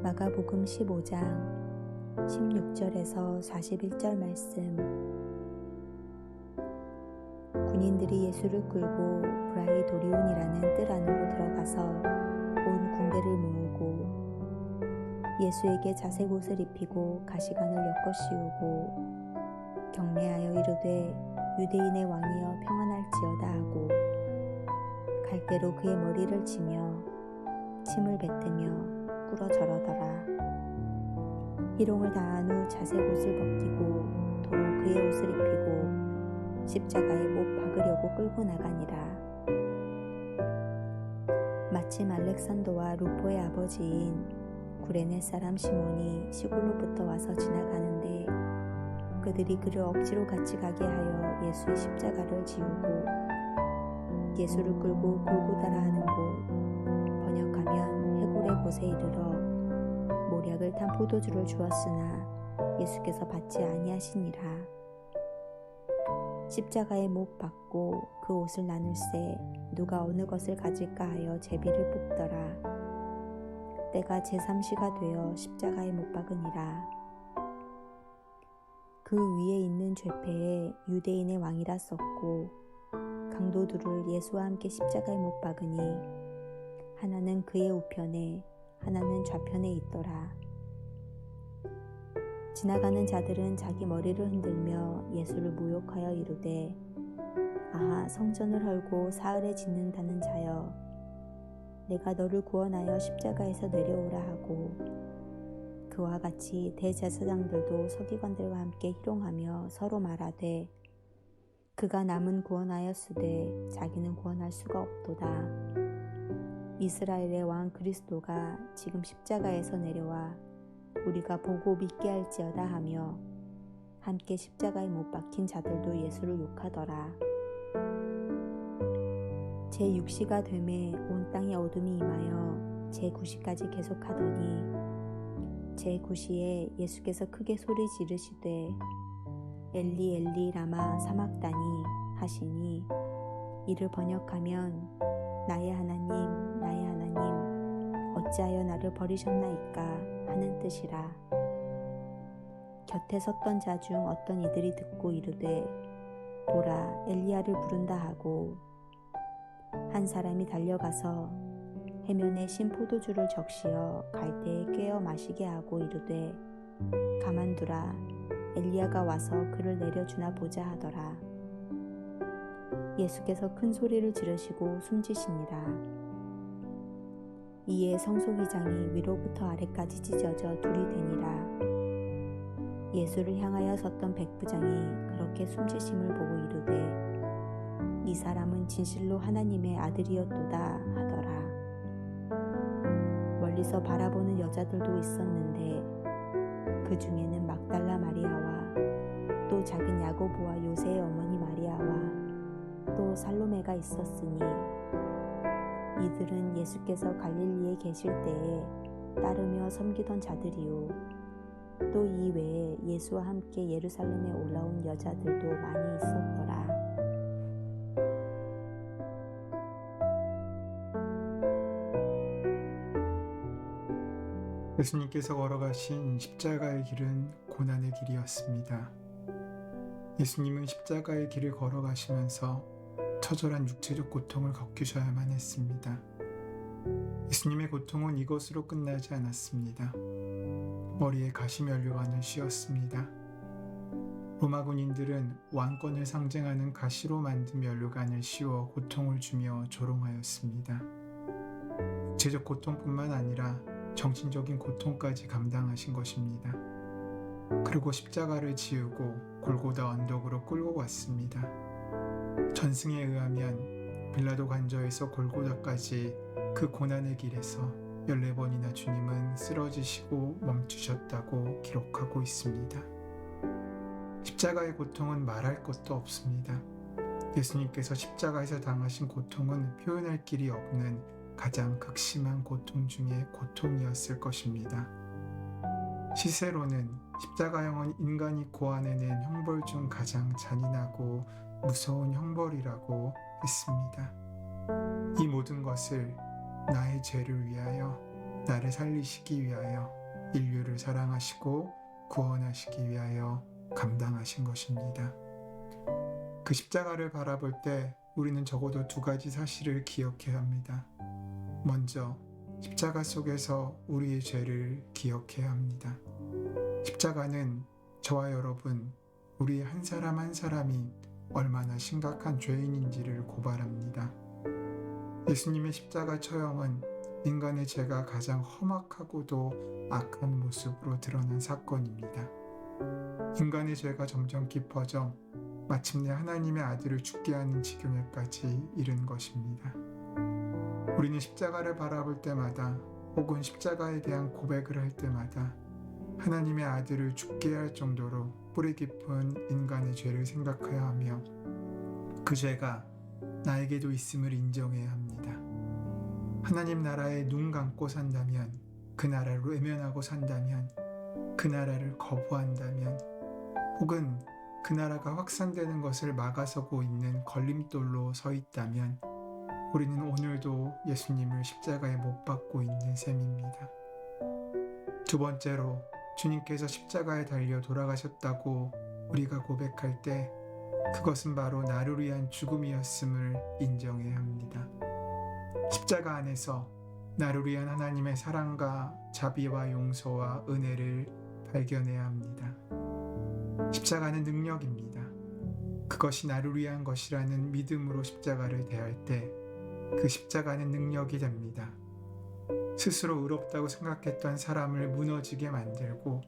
마가복음 15장 16절에서 41절 말씀. 군인들이 예수를 끌고 브라이도리온이라는 뜰 안으로 들어가서 온 군대를 모으고 예수에게 자색 옷을 입히고 가시관을 엮어 씌우고 경례하여 이르되 유대인의 왕이여 평안할지어다 하고 갈대로 그의 머리를 치며 침을 뱉으며 꿇어 절하더라. 희롱을 다한 후 자색 옷을 벗기고 도로 그의 옷을 입히고 십자가에 못 박으려고 끌고 나가니라. 마침 알렉산더와 루포의 아버지인 구레네 사람 시몬이 시골로부터 와서 지나가는데 그들이 그를 억지로 같이 가게 하여 예수의 십자가를 지우고 예수를 끌고 골고다라 하는 곳, 번역하면 해골의 곳에 이르러 모략을 탄 포도주를 주었으나 예수께서 받지 아니하시니라. 십자가에 못 박고 그 옷을 나눌새 누가 어느 것을 가질까 하여 제비를 뽑더라. 때가 제3시가 되어 십자가에 못 박으니라. 그 위에 있는 죄패에 유대인의 왕이라 썼고 강도들을 예수와 함께 십자가에 못 박으니 하나는 그의 우편에 하나는 좌편에 있더라. 지나가는 자들은 자기 머리를 흔들며 예수를 모욕하여 이르되 아하 성전을 헐고 사흘에 짓는다는 자여 내가 너를 구원하여 십자가에서 내려오라 하고 그와 같이 대제사장들도 서기관들과 함께 희롱하며 서로 말하되 그가 남은 구원하였으되 자기는 구원할 수가 없도다. 이스라엘의 왕 그리스도가 지금 십자가에서 내려와 우리가 보고 믿게 할지어다 하며 함께 십자가에 못 박힌 자들도 예수를 욕하더라. 제6시가 되매 온 땅에 어둠이 임하여 제9시까지 계속하더니 제9시에 예수께서 크게 소리 지르시되 엘리 엘리 라마 사막다니 하시니 이를 번역하면 나의 하나님 나의 하나님 어찌하여 나를 버리셨나이까 하는 뜻이라. 곁에 섰던 자 중 어떤 이들이 듣고 이르되 보라 엘리야를 부른다 하고 한 사람이 달려가서 해면에 신 포도주를 적시어 갈대에 꿰어 마시게 하고 이르되 가만두라 엘리야가 와서 그를 내려주나 보자 하더라. 예수께서 큰 소리를 지르시고 숨지시니라. 이에 성소기장이 위로부터 아래까지 찢어져 둘이 되니라. 예수를 향하여 섰던 백부장이 그렇게 숨지심을 보고 이르되 이 사람은 진실로 하나님의 아들이었도다 하더라. 멀리서 바라보는 여자들도 있었는데 그 중에는 막달라 마리아와 또 작은 야고보와 요새의 어머니 마리아와 또 살로메가 있었으니 이들은 예수께서 갈릴리에 계실 때에 따르며 섬기던 자들이요 또 이 외에 예수와 함께 예루살렘에 올라온 여자들도 많이 있었더라. 예수님께서 걸어가신 십자가의 길은 고난의 길이었습니다. 예수님은 십자가의 길을 걸어가시면서 처절한 육체적 고통을 겪으셔야만 했습니다. 예수님의 고통은 이것으로 끝나지 않았습니다. 머리에 가시면류관을 씌웠습니다. 로마 군인들은 왕권을 상징하는 가시로 만든 면류관을 씌워 고통을 주며 조롱하였습니다. 육체적 고통뿐만 아니라 정신적인 고통까지 감당하신 것입니다. 그리고 십자가를 지우고 골고다 언덕으로 끌고 갔습니다. 전승에 의하면 빌라도 관저에서 골고다까지 그 고난의 길에서 14번이나 주님은 쓰러지시고 멈추셨다고 기록하고 있습니다. 십자가의 고통은 말할 것도 없습니다. 예수님께서 십자가에서 당하신 고통은 표현할 길이 없는 가장 극심한 고통 중의 고통이었을 것입니다. 시세로는 십자가형은 인간이 고안해낸 형벌 중 가장 잔인하고 무서운 형벌이라고 했습니다. 이 모든 것을 나의 죄를 위하여 나를 살리시기 위하여 인류를 사랑하시고 구원하시기 위하여 감당하신 것입니다. 그 십자가를 바라볼 때 우리는 적어도 두 가지 사실을 기억해야 합니다. 먼저 십자가 속에서 우리의 죄를 기억해야 합니다. 십자가는 저와 여러분, 우리 한 사람 한 사람이 얼마나 심각한 죄인인지를 고발합니다. 예수님의 십자가 처형은 인간의 죄가 가장 험악하고도 악한 모습으로 드러난 사건입니다. 인간의 죄가 점점 깊어져 마침내 하나님의 아들을 죽게 하는 지경에까지 이른 것입니다. 우리는 십자가를 바라볼 때마다 혹은 십자가에 대한 고백을 할 때마다 하나님의 아들을 죽게 할 정도로 뿌리 깊은 인간의 죄를 생각해야 하며 그 죄가 나에게도 있음을 인정해야 합니다. 하나님 나라에 눈 감고 산다면, 그 나라를 외면하고 산다면, 그 나라를 거부한다면, 혹은 그 나라가 확산되는 것을 막아서고 있는 걸림돌로 서 있다면 우리는 오늘도 예수님을 십자가에 못 박고 있는 셈입니다. 두 번째로 주님께서 십자가에 달려 돌아가셨다고 우리가 고백할 때 그것은 바로 나를 위한 죽음이었음을 인정해야 합니다. 십자가 안에서 나를 위한 하나님의 사랑과 자비와 용서와 은혜를 발견해야 합니다. 십자가는 능력입니다. 그것이 나를 위한 것이라는 믿음으로 십자가를 대할 때 그 십자가는 능력이 됩니다. 스스로 의롭다고 생각했던 사람을 무너지게 만들고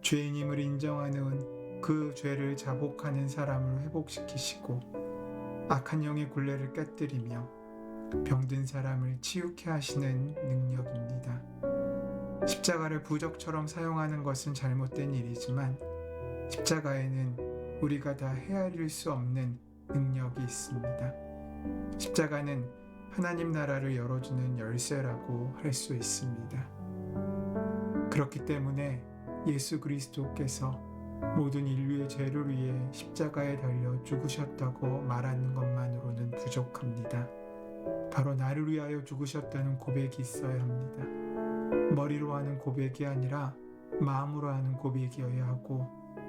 죄인임을 인정하는 그 죄를 자복하는 사람을 회복시키시고 악한 영의 굴레를 깨뜨리며 병든 사람을 치유케 하시는 능력입니다. 십자가를 부적처럼 사용하는 것은 잘못된 일이지만 십자가에는 우리가 다 헤아릴 수 없는 능력이 있습니다. 십자가는 하나님 나라를 열어주는 열쇠라고 할 수 있습니다. 그렇기 때문에 예수 그리스도께서 모든 인류의 죄를 위해 십자가에 달려 죽으셨다고 말하는 것만으로는 부족합니다. 바로 나를 위하여 죽으셨다는 고백이 있어야 합니다. 머리로 하는 고백이 아니라 마음으로 하는 고백이어야 하고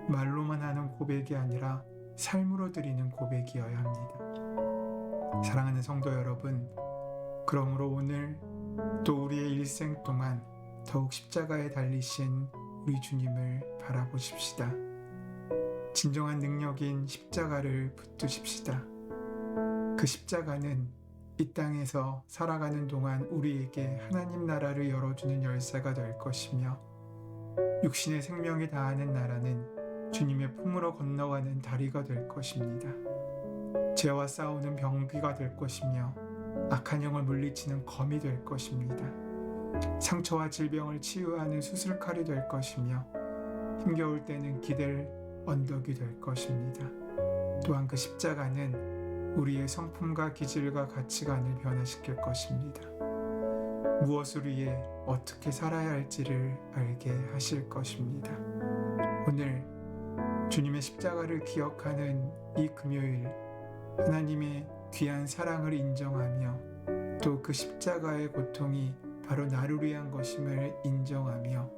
말로만 하는 고백이 아니라 삶으로 드리는 고백이어야 합니다. 사랑하는 성도 여러분, 그러므로 오늘 또 우리의 일생 동안 더욱 십자가에 달리신 우리 주님을 바라보십시다. 진정한 능력인 십자가를 붙드십시다. 그 십자가는 이 땅에서 살아가는 동안 우리에게 하나님 나라를 열어주는 열쇠가 될 것이며 육신의 생명이 다하는 나라는 주님의 품으로 건너가는 다리가 될 것입니다. 죄와 싸우는 병기가 될 것이며 악한 영을 물리치는 검이 될 것입니다. 상처와 질병을 치유하는 수술칼이 될 것이며 힘겨울 때는 기댈 언덕이 될 것입니다. 또한 그 십자가는 우리의 성품과 기질과 가치관을 변화시킬 것입니다. 무엇을 위해 어떻게 살아야 할지를 알게 하실 것입니다. 오늘 주님의 십자가를 기억하는 이 금요일 하나님의 귀한 사랑을 인정하며 또 그 십자가의 고통이 바로 나를 위한 것임을 인정하며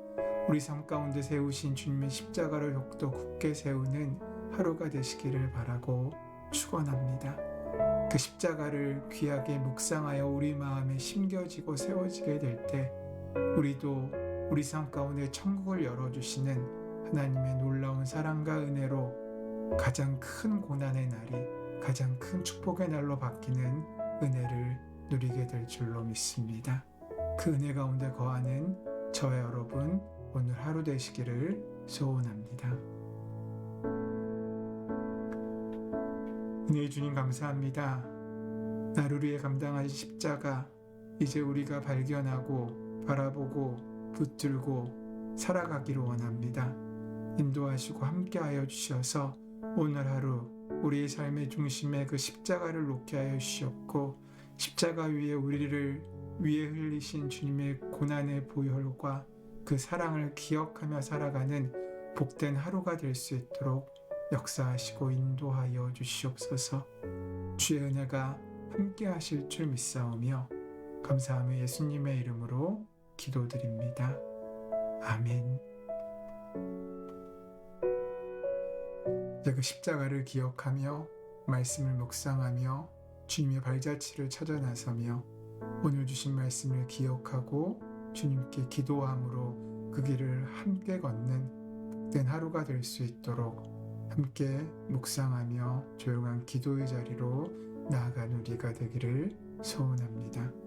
우리 삶 가운데 세우신 주님의 십자가를 더욱더 굳게 세우는 하루가 되시기를 바라고 축원합니다. 그 십자가를 귀하게 묵상하여 우리 마음에 심겨지고 세워지게 될 때 우리도 우리 삶 가운데 천국을 열어주시는 하나님의 놀라운 사랑과 은혜로 가장 큰 고난의 날이 가장 큰 축복의 날로 바뀌는 은혜를 누리게 될 줄로 믿습니다. 그 은혜 가운데 거하는 저와 여러분 오늘 하루 되시기를 소원합니다. 은혜의 주님 감사합니다. 나를 위해 감당하신 십자가 이제 우리가 발견하고 바라보고 붙들고 살아가기를 원합니다. 인도하시고 함께하여 주셔서 오늘 하루 우리의 삶의 중심에 그 십자가를 놓게 하여 주시옵고 십자가 위에 우리를 위에 흘리신 주님의 고난의 보혈과 그 사랑을 기억하며 살아가는 복된 하루가 될 수 있도록 역사하시고 인도하여 주시옵소서. 주의 은혜가 함께 하실 줄 믿사오며 감사하며 예수님의 이름으로 기도드립니다. 아멘. 이제 그 십자가를 기억하며 말씀을 묵상하며 주님의 발자취를 찾아 나서며 오늘 주신 말씀을 기억하고 주님께 기도함으로 그 길을 함께 걷는 복된 하루가 될 수 있도록 함께 묵상하며 조용한 기도의 자리로 나아간 우리가 되기를 소원합니다.